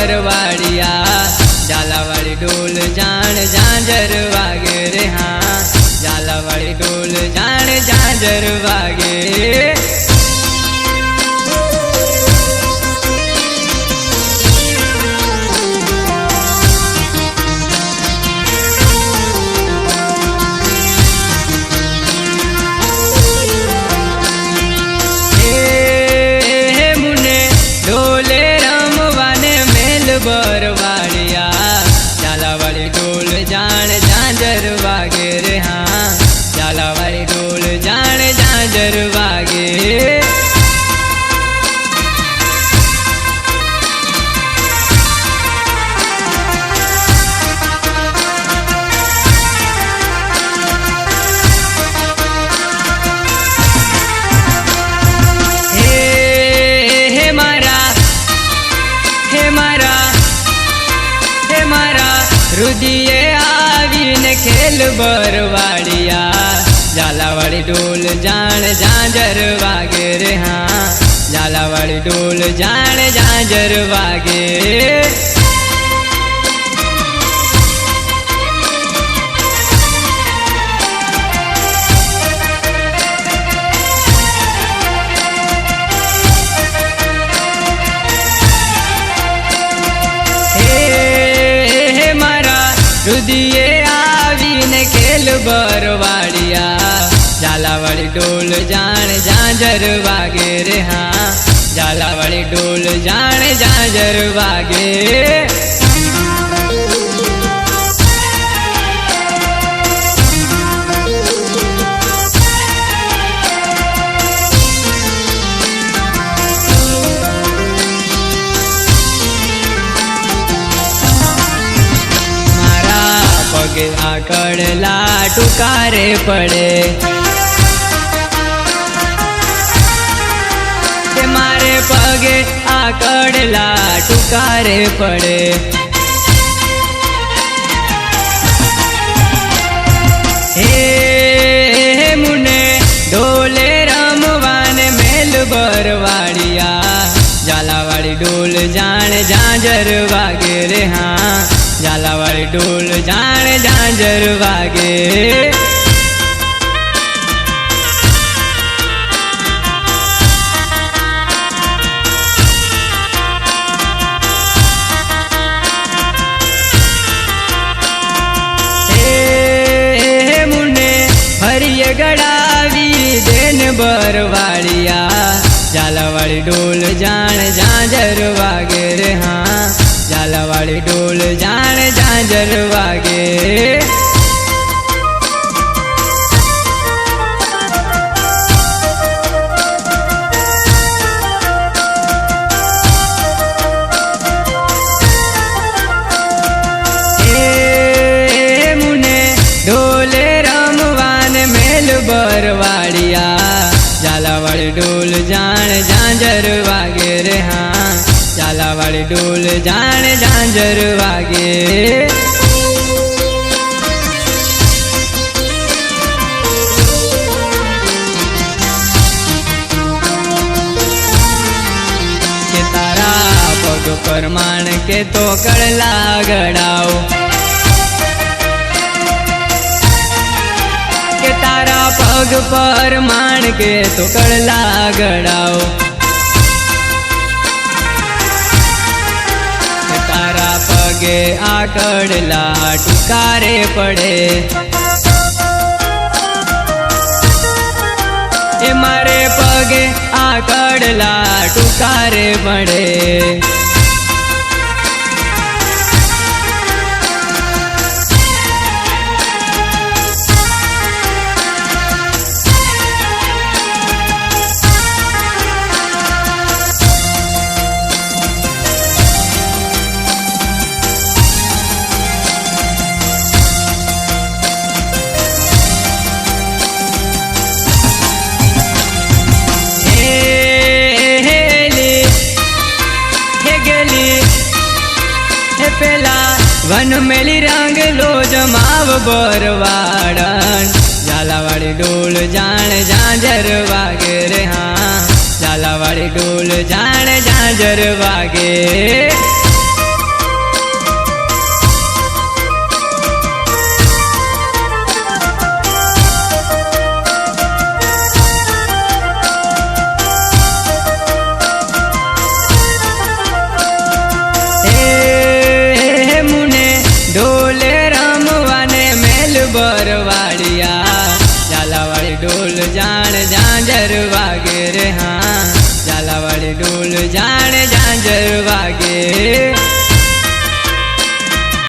बरवाड़िया झालावाड़ी ढोल जान झांझर वागे रे हाँ झालावाड़ी ढोल जान झांझर वागे। बरवाड़िया झालावाड़ी ढोल जान झांझर वागे रे हाँ झालावाड़ी ढोल जान झांझर वागे। हे मारा रुदिये आवीने खेल बरवाड़िया झालावाड़ी ढोल जान झांझर वागे रे हाँ झालावाड़ी ढोल जान झांझर वागे। रुदिये आवीने खेल बरवाड़िया झालावाड़ी ढोल जान झांझर वागे रे हाँ झालावाड़ी ढोल जान झांझर वागे। पगे आकड़ला टुकारे पड़े मारे पगे आकड़ला टुकारे पड़े। हे मुने ढोले रमवान मेल बरवाड़िया झालावाड़ी ढोल जान झांझर वागे रे हाँ झालावाड़ी ढोल जान झांझर वागे। हे मुने हरिय गड़ावी देन बरवाड़िया झालावाड़ी ढोल जान झांझर वागे रे हाँ झालावाड़ी ढोल जान झांझर वागे। हे मुने ढोले रमवान मेल बरवाड़िया झालावाड़ी ढोल जान झांझर वागे रे हाँ झालावाड़ी ढोल जान झांझर वागे। के तारा पग पर मान के तो कड़ला गड़ाओ के तारा पग पर मान के तो कड़ला गड़ाओ। तारा पगे आकड़ला टुकारे पड़े ए मारे पगे आकड़ला टुकारे पड़े। पेला वन मेली रंग लो जमाव बरवाड़न झालावाड़ी ढोल जान झांझर वागे रे हाँ झालावाड़ी ढोल जान झांझर वागे। બરવાડિયા ઝાલાવાળી ઢોલ જાણ ઝાંઝર